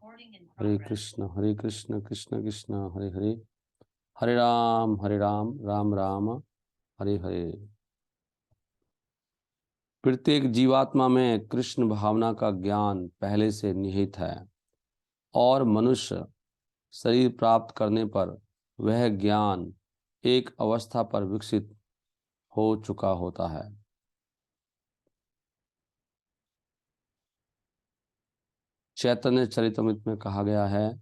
हरे कृष्ण कृष्ण कृष्ण हरे हरे, हरे राम राम राम हरे हरे। प्रत्येक जीवात्मा में कृष्ण भावना का ज्ञान पहले से निहित है और मनुष्य शरीर प्राप्त करने पर वह ज्ञान एक अवस्था पर विकसित हो चुका होता है। चैतन्य चरितमृत में कहा गया है,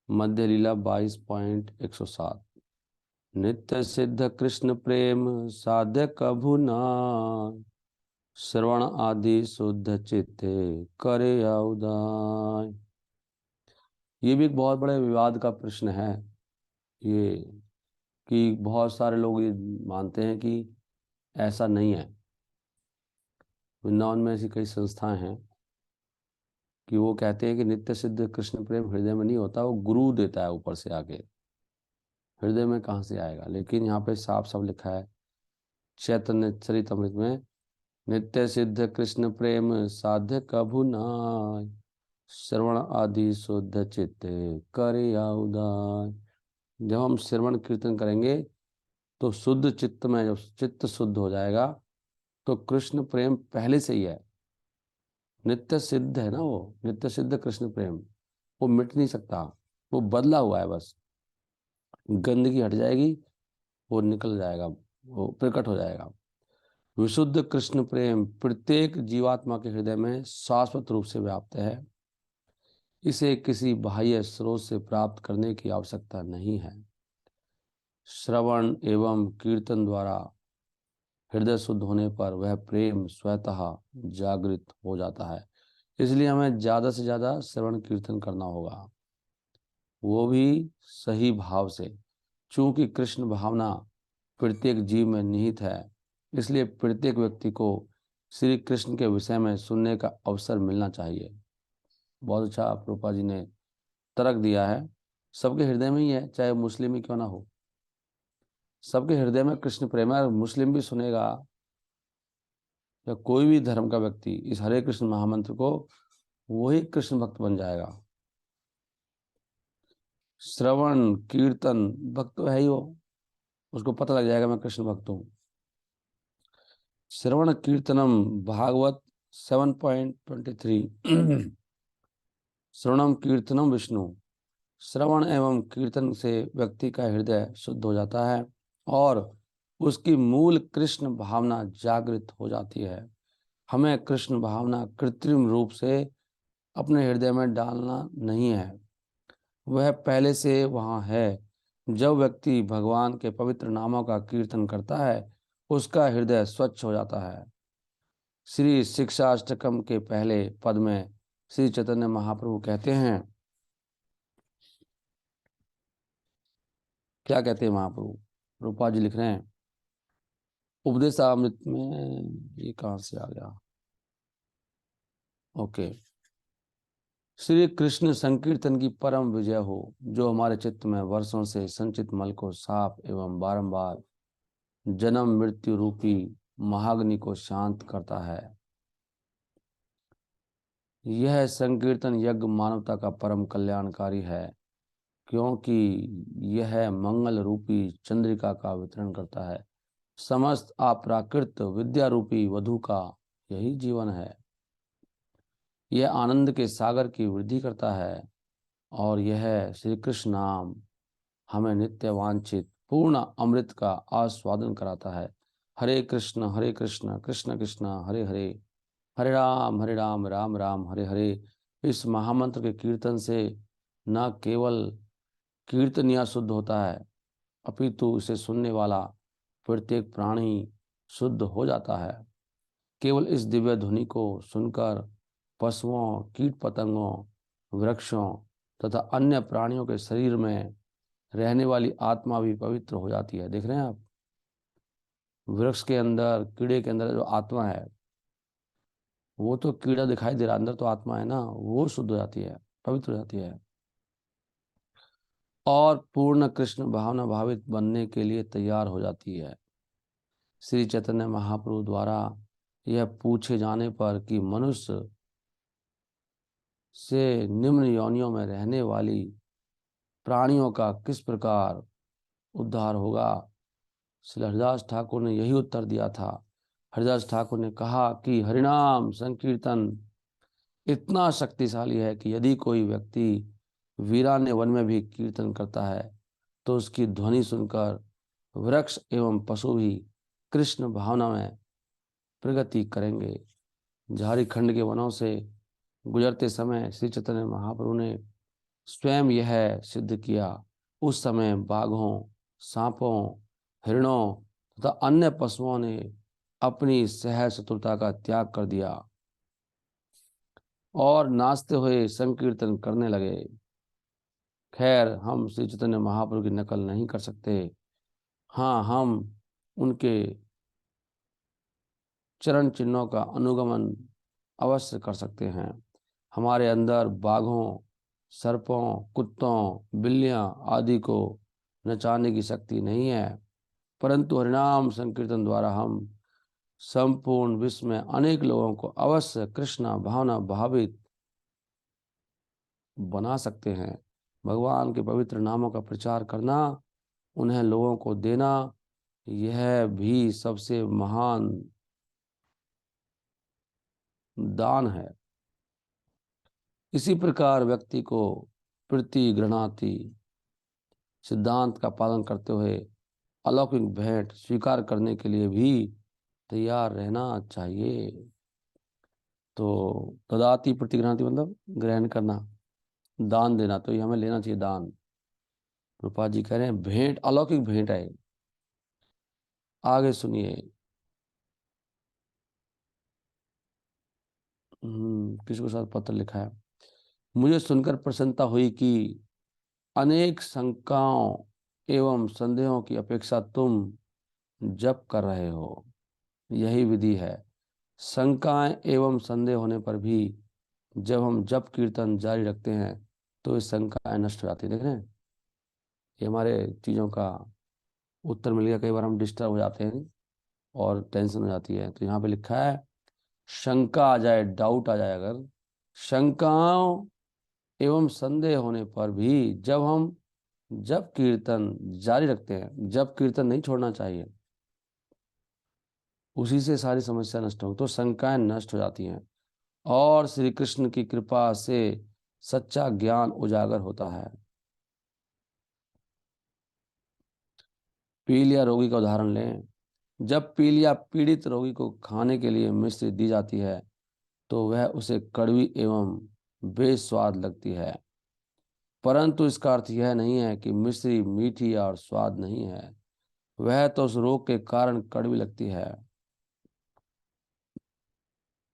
मध्य लीला 22.107, नित्य सिद्ध कृष्ण प्रेम साध्य कभु नाय, श्रवण आदि शुद्ध चित्ते करे उदाय। ये भी एक बहुत बड़े विवाद का प्रश्न है, ये कि बहुत सारे लोग ये मानते हैं कि ऐसा नहीं है। वृंदावन में ऐसी कई संस्थाएं हैं कि वो कहते हैं कि नित्य सिद्ध कृष्ण प्रेम हृदय में नहीं होता, वो गुरु देता है ऊपर से आके, हृदय में कहाँ से आएगा। लेकिन यहाँ पे साफ साफ लिखा है चैतन्य चरितमृत में, नित्य सिद्ध कृष्ण प्रेम साध्य कभु नाय, श्रवण आदि शुद्ध चित्ते करे उदाय। जब हम श्रवण कीर्तन करेंगे तो शुद्ध चित्त में, जब चित्त शुद्ध हो जाएगा तो कृष्ण प्रेम पहले से ही है, नित्य सिद्ध है ना वो, नित्य सिद्ध कृष्ण प्रेम, वो मिट नहीं सकता, वो बदला हुआ है। बस गंदगी हट जाएगी, वो निकल जाएगा, वो प्रकट हो जाएगा। विशुद्ध कृष्ण प्रेम प्रत्येक जीवात्मा के हृदय में शाश्वत रूप से व्याप्त है। इसे किसी बाह्य स्रोत से प्राप्त करने की आवश्यकता नहीं है। श्रवण एवं कीर्तन द्वारा हृदय शुद्ध होने पर वह प्रेम स्वतः जागृत हो जाता है। इसलिए हमें ज़्यादा से ज़्यादा श्रवण कीर्तन करना होगा, वो भी सही भाव से। चूंकि कृष्ण भावना प्रत्येक जीव में निहित है, इसलिए प्रत्येक व्यक्ति को श्री कृष्ण के विषय में सुनने का अवसर मिलना चाहिए। बहुत अच्छा प्रभुपाद जी ने तर्क दिया है। सबके हृदय में ही है, चाहे मुस्लिम ही क्यों ना हो, सबके हृदय में कृष्ण प्रेम है। मुस्लिम भी सुनेगा या कोई भी धर्म का व्यक्ति इस हरे कृष्ण महामंत्र को, वही कृष्ण भक्त बन जाएगा। श्रवण कीर्तन भक्त तो है ही वो, उसको पता लग जाएगा मैं कृष्ण भक्त हूँ। श्रवण कीर्तनम भागवत 7.23 श्रवणम कीर्तनम विष्णु। श्रवण एवं कीर्तन से व्यक्ति का हृदय शुद्ध हो जाता है और उसकी मूल कृष्ण भावना जागृत हो जाती है। हमें कृष्ण भावना कृत्रिम रूप से अपने हृदय में डालना नहीं है, वह पहले से वहाँ है। जब व्यक्ति भगवान के पवित्र नामों का कीर्तन करता है, उसका हृदय स्वच्छ हो जाता है। श्री शिक्षाष्टकम के पहले पद में श्री चैतन्य महाप्रभु कहते हैं, क्या कहते हैं महाप्रभु? रूपा जी लिख रहे हैं उपदेशामृत में, ये कहाँ से आ गया? ओके। श्री कृष्ण संकीर्तन की परम विजय हो, जो हमारे चित्त में वर्षों से संचित मल को साफ एवं बारंबार जन्म मृत्यु रूपी महाग्नि को शांत करता है। यह संकीर्तन यज्ञ मानवता का परम कल्याणकारी है, क्योंकि यह मंगल रूपी चंद्रिका का वितरण करता है। समस्त अप्राकृत विद्या रूपी वधु का यही जीवन है। यह आनंद के सागर की वृद्धि करता है और यह श्री कृष्ण नाम हमें नित्य वांछित पूर्ण अमृत का आस्वादन कराता है। हरे कृष्ण कृष्ण कृष्ण हरे हरे, हरे राम राम राम हरे हरे। इस महामंत्र के कीर्तन से न केवल कीर्तनिया शुद्ध होता है, अपितु इसे सुनने वाला प्रत्येक प्राणी शुद्ध हो जाता है। केवल इस दिव्य ध्वनि को सुनकर पशुओं, कीट पतंगों, वृक्षों तथा अन्य प्राणियों के शरीर में रहने वाली आत्मा भी पवित्र हो जाती है। देख रहे हैं आप, वृक्ष के अंदर, कीड़े के अंदर जो आत्मा है, वो तो कीड़ा दिखाई दे रहा, अंदर तो आत्मा है ना, वो शुद्ध हो जाती है, पवित्र हो जाती है और पूर्ण कृष्ण भावना भावित बनने के लिए तैयार हो जाती है। श्री चैतन्य महाप्रभु द्वारा यह पूछे जाने पर कि मनुष्य से निम्न योनियों में रहने वाली प्राणियों का किस प्रकार उद्धार होगा। श्री हरिदास ठाकुर ने यही उत्तर दिया था। हरिदास ठाकुर ने कहा कि हरिनाम संकीर्तन इतना शक्तिशाली है कि यदि कोई व्यक्ति वीरान्य वन में भी कीर्तन करता है तो उसकी ध्वनि सुनकर वृक्ष एवं पशु भी कृष्ण भावना में प्रगति करेंगे। झारखंड के वनों से गुजरते समय श्री चैतन्य महाप्रभु ने स्वयं यह सिद्ध किया। उस समय बाघों, सांपों, हिरणों तथा अन्य पशुओं ने अपनी सहज शत्रुता का त्याग कर दिया और नाचते हुए संकीर्तन करने लगे। खैर, हम श्री चैतन्य महाप्रभु की नकल नहीं कर सकते। हाँ, हम उनके चरण चिन्हों का अनुगमन अवश्य कर सकते हैं। हमारे अंदर बाघों, सर्पों, कुत्तों, बिल्लियां आदि को नचाने की शक्ति नहीं है, परंतु हरिनाम संकीर्तन द्वारा हम संपूर्ण विश्व में अनेक लोगों को अवश्य कृष्णा भावना भावित बना सकते हैं। भगवान के पवित्र नामों का प्रचार करना, उन्हें लोगों को देना, यह भी सबसे महान दान है। इसी प्रकार व्यक्ति को प्रीति गृणाति सिद्धांत का पालन करते हुए अलौकिक भेंट स्वीकार करने के लिए भी तैयार रहना चाहिए। तो ददाति प्रतिगृणाति मतलब ग्रहण करना, दान देना, तो ये हमें लेना चाहिए दान। रूपा जी कह रहे हैं भेंट अलौकिक भेंट है। आगे सुनिए। किसको साथ पत्र लिखा है। मुझे सुनकर प्रसन्नता हुई कि अनेक शंकाओं एवं संदेहों की अपेक्षा तुम जप कर रहे हो। यही विधि है। शंकाएं एवं संदेह होने पर भी जब हम जप कीर्तन जारी रखते हैं तो ये शंकाएं नष्ट हो जाती है। देख रहे हैं, ये हमारे चीज़ों का उत्तर मिल गया। कई बार हम डिस्टर्ब हो जाते हैं और टेंशन हो जाती है। तो यहाँ पे लिखा है शंका आ जाए, डाउट आ जाए, अगर शंकाओं एवं संदेह होने पर भी जब हम जप कीर्तन जारी रखते हैं, जप कीर्तन नहीं छोड़ना चाहिए, उसी से सारी समस्या नष्ट हो, तो शंकाएं नष्ट हो जाती हैं और श्री कृष्ण की कृपा से सच्चा ज्ञान उजागर होता है। पीलिया रोगी का उदाहरण लें। जब पीलिया पीड़ित रोगी को खाने के लिए मिश्री दी जाती है तो वह उसे कड़वी एवं बेस्वाद लगती है, परंतु इसका अर्थ यह नहीं है कि मिश्री मीठी और स्वाद नहीं है। वह तो उस रोग के कारण कड़वी लगती है।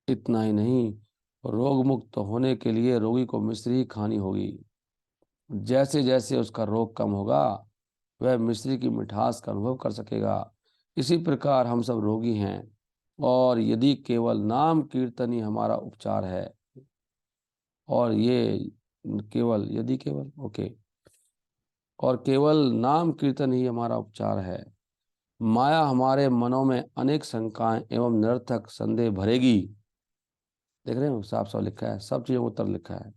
इतना ही नहीं, रोग मुक्त होने के लिए रोगी को मिश्री ही खानी होगी। जैसे जैसे उसका रोग कम होगा वह मिश्री की मिठास का अनुभव कर सकेगा। इसी प्रकार हम सब रोगी हैं और यदि केवल नाम कीर्तन ही हमारा उपचार है, और ये केवल यदि केवल ओके और केवल नाम कीर्तन ही हमारा उपचार है, माया हमारे मनों में अनेक शंकाएं एवं निरर्थक संदेह भरेगी। देख रहे हो, साफ साफ लिखा है, सब चीजों का उत्तर लिखा है।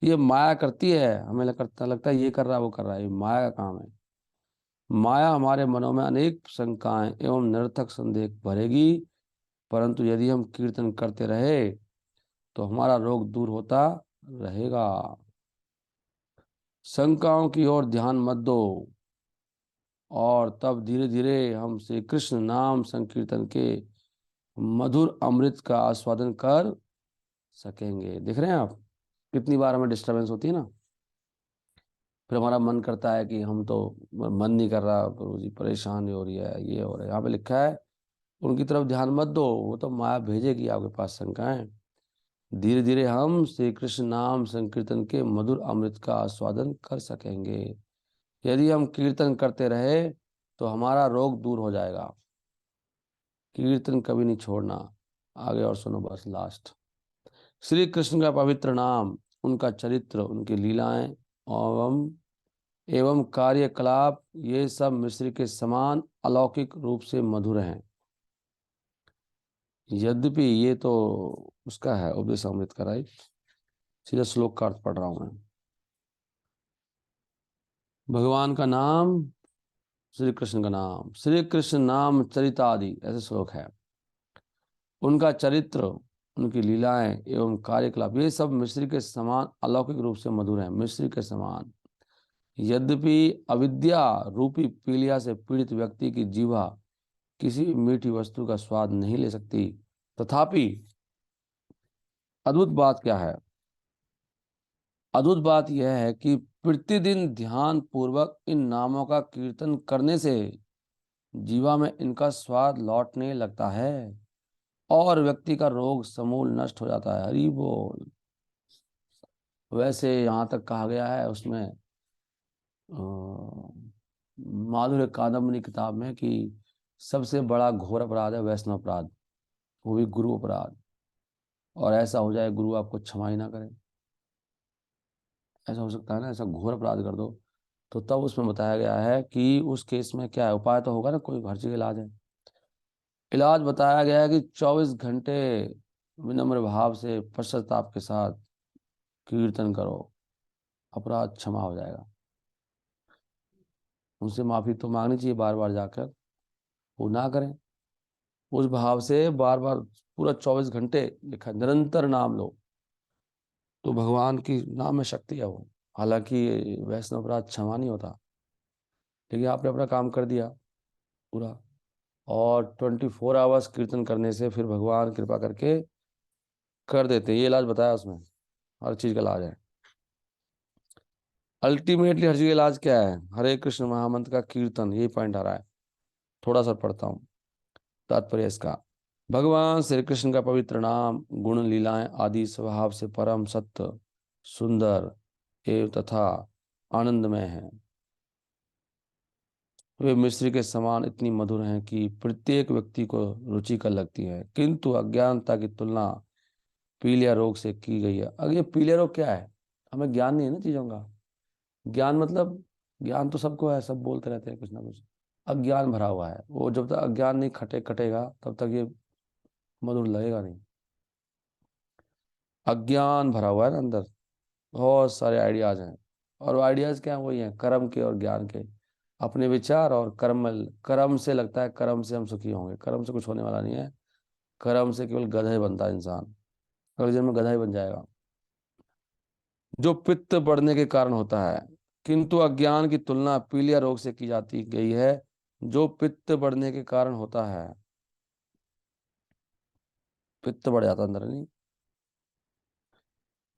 ये माया करती है, हमें लगता है ये कर रहा है वो कर रहा है, ये माया का काम है। माया हमारे मनों में अनेक शंकाएं एवं निरर्थक संदेह भरेगी, परंतु यदि हम कीर्तन करते रहे तो हमारा रोग दूर होता रहेगा। शंकाओं की ओर ध्यान मत दो और तब धीरे धीरे हम श्री कृष्ण नाम संकीर्तन के मधुर अमृत का आस्वादन कर सकेंगे। देख रहे हैं आप, कितनी बार हमें डिस्टरबेंस होती है ना, फिर हमारा मन करता है कि हम तो मन नहीं कर रहा, प्रभु जी परेशानी हो रही है, ये हो रहा है। यहाँ पे लिखा है उनकी तरफ ध्यान मत दो, वो तो माया भेजेगी आपके पास शंकाएं। धीरे धीरे हम श्री कृष्ण नाम संकीर्तन के मधुर अमृत का आस्वादन कर सकेंगे। यदि हम कीर्तन करते रहे तो हमारा रोग दूर हो जाएगा। कीर्तन कभी नहीं छोड़ना। आगे और सुनो बस लास्ट। श्री कृष्ण का पवित्र नाम, उनका चरित्र, उनकी लीलाएं एवं एवं कार्यकलाप, ये सब मिश्री के समान अलौकिक रूप से मधुर हैं। यद्यपि ये तो उसका है उपदेश अमृत का, राइट। सीधा श्लोक का अर्थ पढ़ रहा हूं मैं। भगवान का नाम, श्री कृष्ण का नाम, श्री कृष्ण नाम चरितादि, ऐसे श्लोक है। उनका चरित्र, उनकी लीलाएं एवं कार्यकलाप, ये सब मिश्री के समान अलौकिक रूप से मधुर हैं, मिश्री के समान। यद्यपि अविद्या रूपी पीलिया से पीड़ित व्यक्ति की जीवा किसी मीठी वस्तु का स्वाद नहीं ले सकती, तथापि अद्भुत बात क्या है? अद्भुत बात यह है कि प्रतिदिन ध्यान पूर्वक इन नामों का कीर्तन करने से जीवा में इनका स्वाद लौटने लगता है और व्यक्ति का रोग समूल नष्ट हो जाता है। हरि बोल। वैसे यहाँ तक कहा गया है उसमें माधुर्य कादम्बरी किताब में कि सबसे बड़ा घोर अपराध है वैष्णव अपराध, वो भी गुरु अपराध। और ऐसा हो जाए गुरु आपको क्षमा ही ना करे, ऐसा हो सकता है ना, ऐसा घोर अपराध कर दो, तो तब उसमें बताया गया है कि उस केस में क्या है, उपाय तो होगा ना, कोई हर जगह इलाज है। इलाज बताया गया है कि 24 घंटे विनम्र भाव से पश्चाताप के साथ कीर्तन करो, अपराध क्षमा हो जाएगा। उनसे माफी तो मांगनी चाहिए बार बार जाकर, वो ना करें। उस भाव से बार बार पूरा 24 घंटे लिखा है, निरंतर नाम लो, तो भगवान की नाम में शक्ति है वो। हालांकि वैष्णव अपराध क्षमा नहीं होता, लेकिन आपने अपना काम कर दिया पूरा, और 24 आवर्स कीर्तन करने से फिर भगवान कृपा करके कर देते हैं। ये इलाज बताया उसमें, हर चीज का इलाज है। अल्टीमेटली हर चीज का इलाज क्या है? हरे कृष्ण महामंत्र का कीर्तन, ये पॉइंट आ रहा है। थोड़ा सा पढ़ता हूँ तात्पर्य इसका। भगवान श्री कृष्ण का पवित्र नाम, गुण, लीलाएं आदि स्वभाव से परम सत्य, सुंदर एवं तथा आनंदमय है। वे मिश्री के समान इतनी मधुर हैं कि प्रत्येक व्यक्ति को रुचिकर लगती है, किंतु अज्ञानता की तुलना पीलिया रोग से की गई है। अब ये पीलिया रोग क्या है? हमें ज्ञान नहीं है ना चीजों का। ज्ञान मतलब, ज्ञान तो सबको है, सब बोलते रहते हैं कुछ ना कुछ। अज्ञान भरा हुआ है, वो जब तक अज्ञान नहीं कटेगा तब तक ये मधुर लगेगा नहीं। अज्ञान भरा हुआ है ना अंदर, बहुत सारे आइडियाज हैं, और वो आइडियाज क्या हैं? वही हैं, कर्म के और ज्ञान के। अपने विचार और कर्म, कर्म से लगता है कर्म से हम सुखी होंगे, कर्म से कुछ होने वाला नहीं है। कर्म से केवल गधा ही बनता है इंसान, अगले जन्म में गधा ही बन जाएगा, जो पित्त बढ़ने के कारण होता है। किंतु अज्ञान की तुलना पीलिया रोग से की जाती गई है, जो पित्त बढ़ने के कारण होता है। पित्त बढ़ जाता है अंदर, नहीं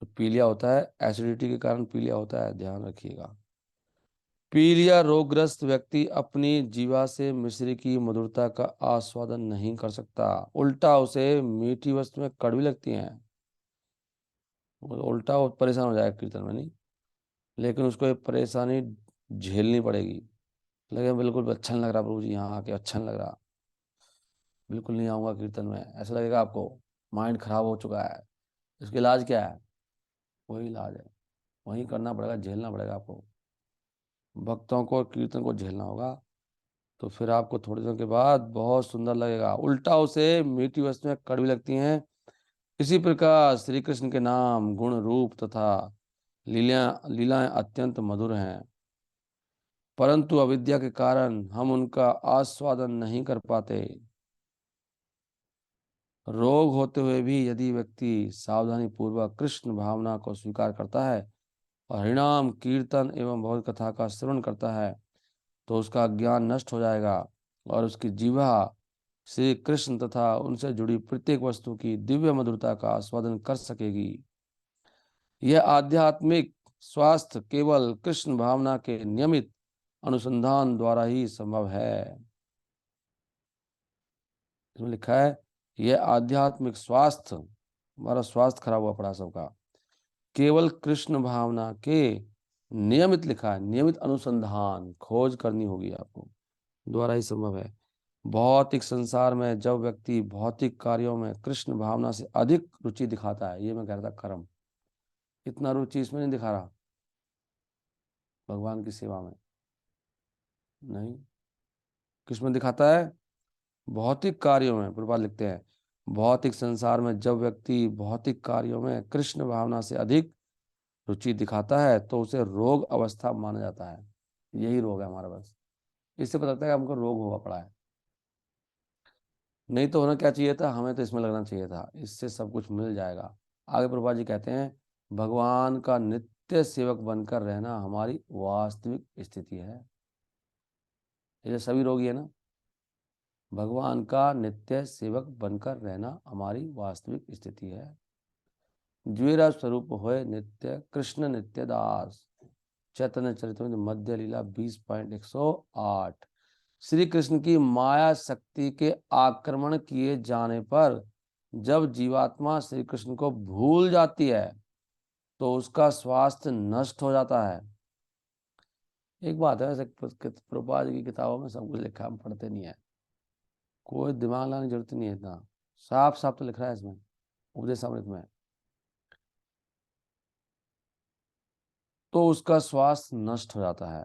तो पीलिया होता है, एसिडिटी के कारण पीलिया होता है, ध्यान रखिएगा। पीलिया रोगग्रस्त व्यक्ति अपनी जीवा से मिश्री की मधुरता का आस्वादन नहीं कर सकता, उल्टा उसे मीठी वस्तु में कड़वी लगती हैं। उल्टा वो परेशान हो जाएगा कीर्तन में, नहीं, लेकिन उसको ये परेशानी झेलनी पड़ेगी। लेकिन बिल्कुल अच्छा नहीं लग रहा प्रभु जी, यहाँ आके अच्छा नहीं लग रहा, बिल्कुल नहीं आऊंगा कीर्तन में, ऐसा लगेगा आपको, माइंड खराब हो चुका है। इसका इलाज क्या है? वही इलाज है, वही करना पड़ेगा, झेलना पड़ेगा आपको। भक्तों को कीर्तन को झेलना होगा, तो फिर आपको थोड़ी दिनों के बाद बहुत सुंदर लगेगा। उल्टा उसे मीठी वस्तुएं कड़वी लगती हैं। इसी प्रकार श्री कृष्ण के नाम, गुण, रूप तथा लीलाएं अत्यंत मधुर हैं, परंतु अविद्या के कारण हम उनका आस्वादन नहीं कर पाते। रोग होते हुए भी यदि व्यक्ति सावधानी पूर्वक कृष्ण भावना को स्वीकार करता है और हरिनाम कीर्तन एवं भगवत कथा का श्रवण करता है, तो उसका ज्ञान नष्ट हो जाएगा और उसकी जीवा श्री कृष्ण तथा उनसे जुड़ी प्रत्येक वस्तु की दिव्य मधुरता का आस्वादन कर सकेगी। यह आध्यात्मिक स्वास्थ्य केवल कृष्ण भावना के नियमित अनुसंधान द्वारा ही संभव है। इसमें लिखा है, यह आध्यात्मिक स्वास्थ्य, हमारा स्वास्थ्य खराब हुआ पड़ा सबका, केवल कृष्ण भावना के नियमित, लिखा है नियमित अनुसंधान, खोज करनी होगी आपको, द्वारा ही संभव है। भौतिक संसार में जब व्यक्ति भौतिक कार्यों में कृष्ण भावना से अधिक रुचि दिखाता है, ये मैं कह रहा था कर्म, इतना रुचि इसमें नहीं दिखा रहा भगवान की सेवा में, नहीं, किसमें दिखाता है? भौतिक कार्यों में। प्रभुपाद लिखते हैं, भौतिक संसार में जब व्यक्ति भौतिक कार्यों में कृष्ण भावना से अधिक रुचि दिखाता है तो उसे रोग अवस्था माना जाता है। यही रोग है हमारा बस। इससे पता लगता है कि हमको रोग हुआ पड़ा है। नहीं तो होना क्या चाहिए था, हमें तो इसमें लगना चाहिए था, इससे सब कुछ मिल जाएगा। आगे प्रभुपाद जी कहते हैं, भगवान का नित्य सेवक बनकर रहना हमारी वास्तविक स्थिति है। ये सभी रोगी है ना, भगवान का नित्य सेवक बनकर रहना हमारी वास्तविक स्थिति है। द्विरा स्वरूप होए नित्य कृष्ण नित्य दास। चैतन्य चरितमृत मध्य लीला 20.108। श्री कृष्ण की माया शक्ति के आक्रमण किए जाने पर जब जीवात्मा श्री कृष्ण को भूल जाती है तो उसका स्वास्थ्य नष्ट हो जाता है। एक बात है, वैसे प्रभुपाद की किताबों में सब कुछ लिखा है, हम पढ़ते नहीं है, कोई दिमाग लाने की जरूरत नहीं है इतना, साफ साफ तो लिख रहा है इसमें, उपदेशामृत में। तो उसका स्वास्थ्य नष्ट हो जाता है।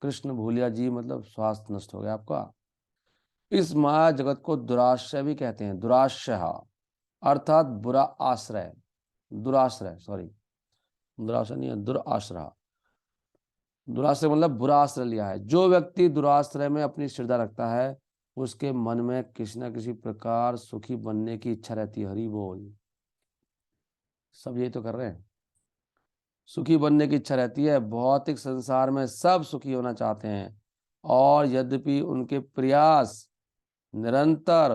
कृष्ण भूलिया जी मतलब स्वास्थ्य नष्ट हो गया आपका। इस माया जगत को दुराश्रय भी कहते हैं, दुराश्रय अर्थात बुरा आश्रय, दुराश्रय सॉरी, दुराश्रय नहीं है, दुराश्रय। दुराश्रय मतलब बुरा आश्रय लिया है। जो व्यक्ति दुराश्रय में अपनी श्रद्धा रखता है उसके मन में किसी न किसी प्रकार सुखी बनने की इच्छा रहती है। हरि बोल। सब यही तो कर रहे हैं, सुखी बनने की इच्छा रहती है। भौतिक संसार में सब सुखी होना चाहते हैं और यद्यपि उनके प्रयास निरंतर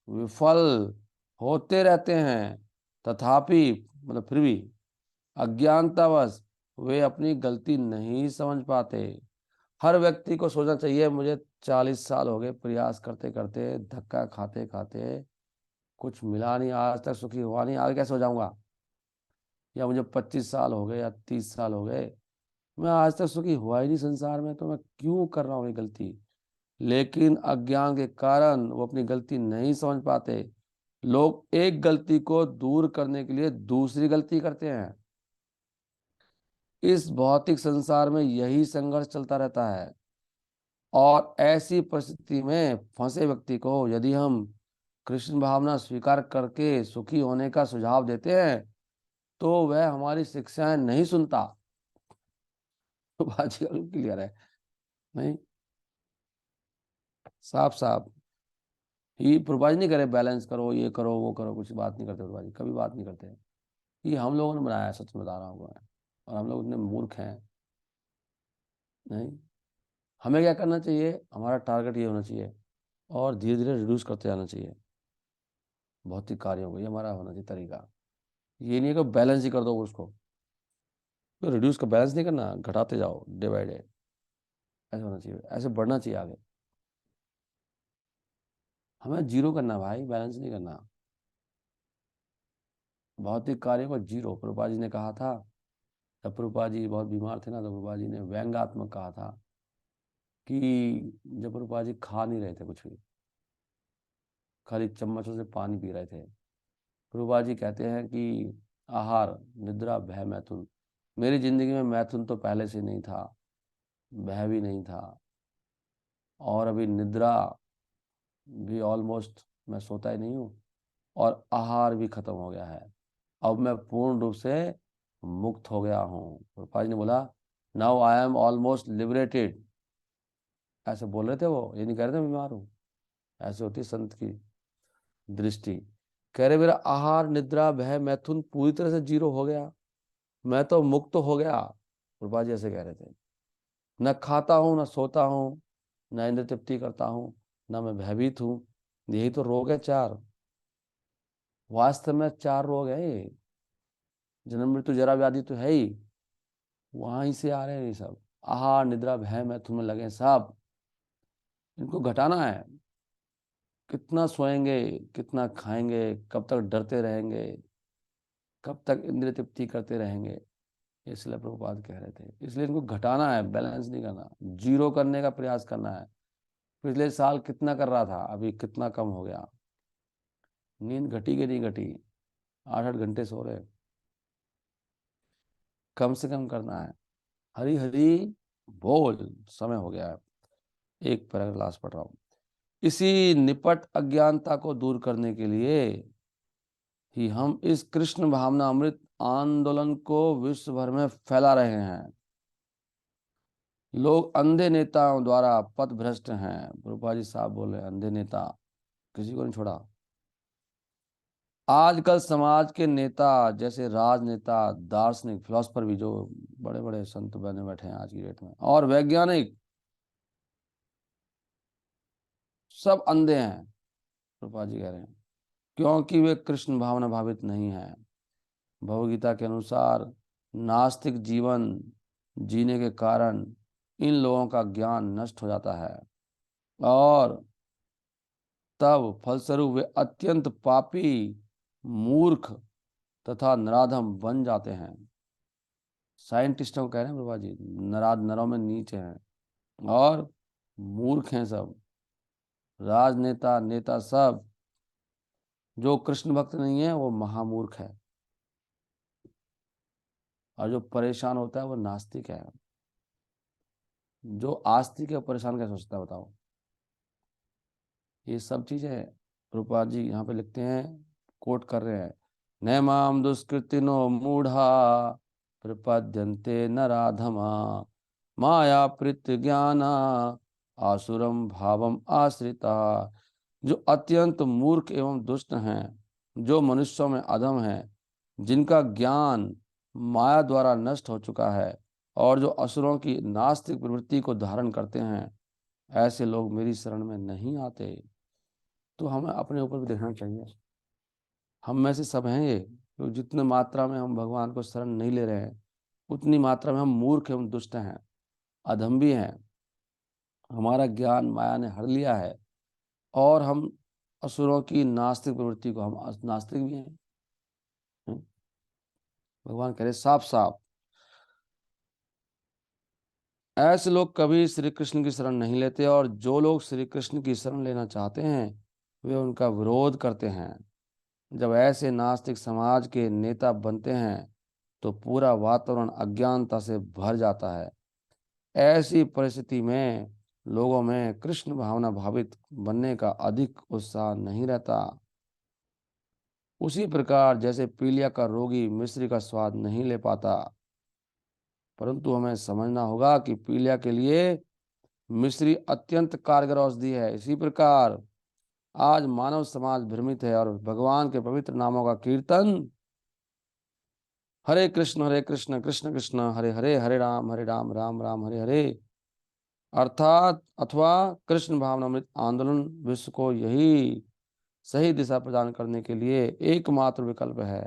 विफल होते रहते हैं तथापि मतलब फिर भी अज्ञानतावश वे अपनी गलती नहीं समझ पाते। हर व्यक्ति को सोचना चाहिए, मुझे 40 साल हो गए प्रयास करते करते, धक्का खाते खाते, कुछ मिला नहीं, आज तक सुखी हुआ नहीं, आगे कैसे हो जाऊंगा। या मुझे 25 साल हो गए या 30 साल हो गए, मैं आज तक सुखी हुआ ही नहीं संसार में, तो मैं क्यों कर रहा हूँ ये गलती। लेकिन अज्ञान के कारण वो अपनी गलती नहीं समझ पाते। लोग एक गलती को दूर करने के लिए दूसरी गलती करते हैं। इस भौतिक संसार में यही संघर्ष चलता रहता है और ऐसी परिस्थिति में फंसे व्यक्ति को यदि हम कृष्ण भावना स्वीकार करके सुखी होने का सुझाव देते हैं तो वह हमारी शिक्षाएं नहीं सुनता। तो बात क्लियर है नहीं, साफ साफ ये प्रभुपाद जी नहीं करे बैलेंस करो, ये करो वो करो, कुछ बात नहीं करते प्रभुपाद जी, कभी बात नहीं करते। ये हम लोगों ने बनाया है, सच में बता रहा हूँ मैं, और हम लोग इतने मूर्ख हैं। नहीं, हमें क्या करना चाहिए, हमारा टारगेट ये होना चाहिए और धीरे धीरे रिड्यूस करते जाना चाहिए भौतिक कार्यों को, ये हमारा होना चाहिए तरीका। ये नहीं है कि बैलेंस ही कर दो उसको, तो रिड्यूस का बैलेंस नहीं करना, घटाते जाओ डे बाय डे, ऐसा होना चाहिए, ऐसे बढ़ना चाहिए आगे। हमें जीरो करना भाई, बैलेंस नहीं करना। भौतिक कार्यों को जीरो, प्रभुपाद जी ने कहा था, जब प्रभुपाद जी बहुत बीमार थे ना तो प्रभुपाद जी ने व्यंग्यात्मक कहा था कि जब प्रभुपाद जी खा नहीं रहे थे कुछ भी, खाली चम्मचों से पानी पी रहे थे, प्रभुपाद जी कहते हैं कि आहार निद्रा भय मैथुन, मेरी जिंदगी में मैथुन तो पहले से नहीं था, भय भी नहीं था, और अभी निद्रा भी ऑलमोस्ट मैं सोता ही नहीं हूँ, और आहार भी खत्म हो गया है। अब मैं पूर्ण रूप से मुक्त हो गया हूँ। प्रभुपाद जी ने बोला, now I am almost liberated, ऐसे बोल रहे थे वो, ये नहीं कह रहे थे मैं बीमार हूँ। ऐसे होती है संत की दृष्टि। कह रहे मेरा आहार निद्रा भय मैथुन पूरी तरह से जीरो हो गया, मैं तो मुक्त हो गया। प्रभुपाद जी ऐसे कह रहे थे, न खाता हूँ न सोता हूँ, न इंद्र तृप्ति करता हूँ, न मैं भयभीत हूँ। यही तो रोग है चार, वास्तव में चार रोग है ये, जन्म मृत्यु जरा व्याधि तो है ही, वहीं से आ रहे हैं ये सब। आहार निद्रा भय मैथुन में लगे सब, इनको घटाना है। कितना सोएंगे, कितना खाएंगे, कब तक डरते रहेंगे, कब तक इंद्रिय तृप्ति करते रहेंगे, इसलिए प्रभुपाद कह रहे थे। इसलिए इनको घटाना है, बैलेंस नहीं करना, जीरो करने का प्रयास करना है। पिछले साल कितना कर रहा था, अभी कितना कम हो गया। नींद घटी कि नहीं घटी, 8-8 घंटे सो रहे, कम से कम करना है। हरी हरी बोल, समय हो गया है। एक पैराग्राफ लास्ट पढ़ रहा हूँ। इसी निपट अज्ञानता को दूर करने के लिए कि हम इस कृष्ण भावना अमृत आंदोलन को विश्व भर में फैला रहे हैं। लोग अंधे नेताओं द्वारा पथभ्रष्ट हैं। प्रभुपाद जी साहब बोले अंधे नेता किसी को नहीं छोड़ा। आजकल समाज के नेता जैसे राजनेता, दार्शनिक, फिलोसफर भी जो बड़े बड़े संत बने बैठे हैं आज की डेट में, और वैज्ञानिक, सब अंधे हैं। प्रभुपाद जी कह रहे हैं क्योंकि वे कृष्ण भावना भावित नहीं है। भगवगीता के अनुसार नास्तिक जीवन जीने के कारण इन लोगों का ज्ञान नष्ट हो जाता है और तब फलस्वरूप वे अत्यंत पापी, मूर्ख तथा नराधम बन जाते हैं। साइंटिस्टों को कह रहे हैं प्रभा जी, नरों में नीच हैं और मूर्ख हैं सब। राजनेता, नेता सब जो कृष्ण भक्त नहीं है वो महामूर्ख है, और जो परेशान होता है वो नास्तिक है। जो आस्तिक है परेशान कैसे सोचता है बताओ। ये सब चीजें रूपपाद जी यहाँ पे लिखते हैं, कोट कर रहे हैं। नैमाम दुष्कृतिनो मूढ़ा प्रपद्यन्ते नराधमा माया प्रीत ज्ञाना आसुरम भावम आश्रिता। जो अत्यंत मूर्ख एवं दुष्ट हैं, जो मनुष्यों में अधम हैं, जिनका ज्ञान माया द्वारा नष्ट हो चुका है और जो असुरों की नास्तिक प्रवृत्ति को धारण करते हैं, ऐसे लोग मेरी शरण में नहीं आते। तो हमें अपने ऊपर भी देखना चाहिए। हम में से सब हैं ये, तो जितने मात्रा में हम भगवान को शरण नहीं ले रहे हैं उतनी मात्रा में हम मूर्ख एवं दुष्ट हैं, अधम भी हैं। हमारा ज्ञान माया ने हर लिया है और हम असुरों की नास्तिक प्रवृत्ति को, हम नास्तिक भी हैं। हम्म? भगवान कह रहे साफ साफ, ऐसे लोग कभी श्री कृष्ण की शरण नहीं लेते और जो लोग श्री कृष्ण की शरण लेना चाहते हैं वे उनका विरोध करते हैं। जब ऐसे नास्तिक समाज के नेता बनते हैं तो पूरा वातावरण अज्ञानता से भर जाता है। ऐसी परिस्थिति में लोगों में कृष्ण भावना भावित बनने का अधिक उत्साह नहीं रहता। उसी प्रकार जैसे पीलिया का रोगी मिश्री का स्वाद नहीं ले पाता, परंतु हमें समझना होगा कि पीलिया के लिए मिश्री अत्यंत कारगर औषधि है। इसी प्रकार आज मानव समाज भ्रमित है और भगवान के पवित्र नामों का कीर्तन हरे कृष्ण कृष्ण कृष्ण हरे हरे, हरे राम राम राम हरे हरे, अर्थात अथवा कृष्ण भावनामृत आंदोलन विश्व को यही सही दिशा प्रदान करने के लिए एकमात्र विकल्प है।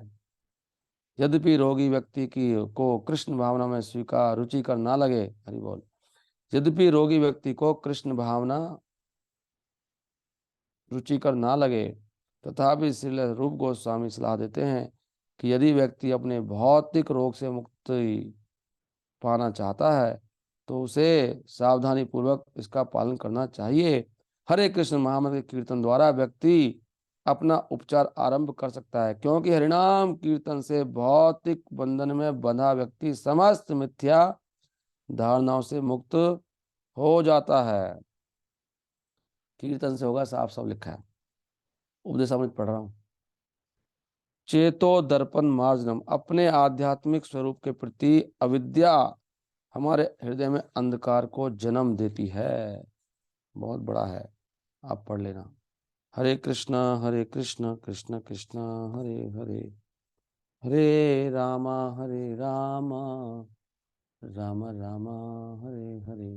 यद्यपि रोगी व्यक्ति की को कृष्ण भावना में स्वीकार रुचिकर ना लगे, हरि बोल, यद्यपि रोगी व्यक्ति को कृष्ण भावना रुचिकर ना लगे, तथापि श्रील रूप गोस्वामी सलाह देते हैं कि यदि व्यक्ति अपने भौतिक रोग से मुक्ति पाना चाहता है तो उसे सावधानी पूर्वक इसका पालन करना चाहिए। हरे कृष्ण महामंत्र के कीर्तन द्वारा व्यक्ति अपना उपचार आरंभ कर सकता है, क्योंकि हरिनाम कीर्तन से भौतिक बंधन में बंधा व्यक्ति समस्त मिथ्या धारणाओं से मुक्त हो जाता है। कीर्तन से होगा, साफ साफ लिखा है, उपदेशामृत पढ़ रहा हूँ। चेतो दर्पण मार्जनम, अपने आध्यात्मिक स्वरूप के प्रति अविद्या हमारे हृदय में अंधकार को जन्म देती है। बहुत बड़ा है, आप पढ़ लेना। हरे कृष्ण कृष्ण कृष्ण हरे हरे, हरे रामा राम राम हरे हरे।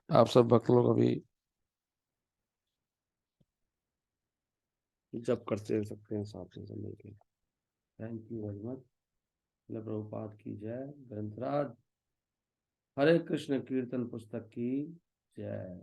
आप सब भक्त लोग अभी जप करते सकते हैं साथ में सब मिलकर। Thank you very much. Prabhupada की जय। ग्रंथराज हरे कृष्ण कीर्तन पुस्तक की जय।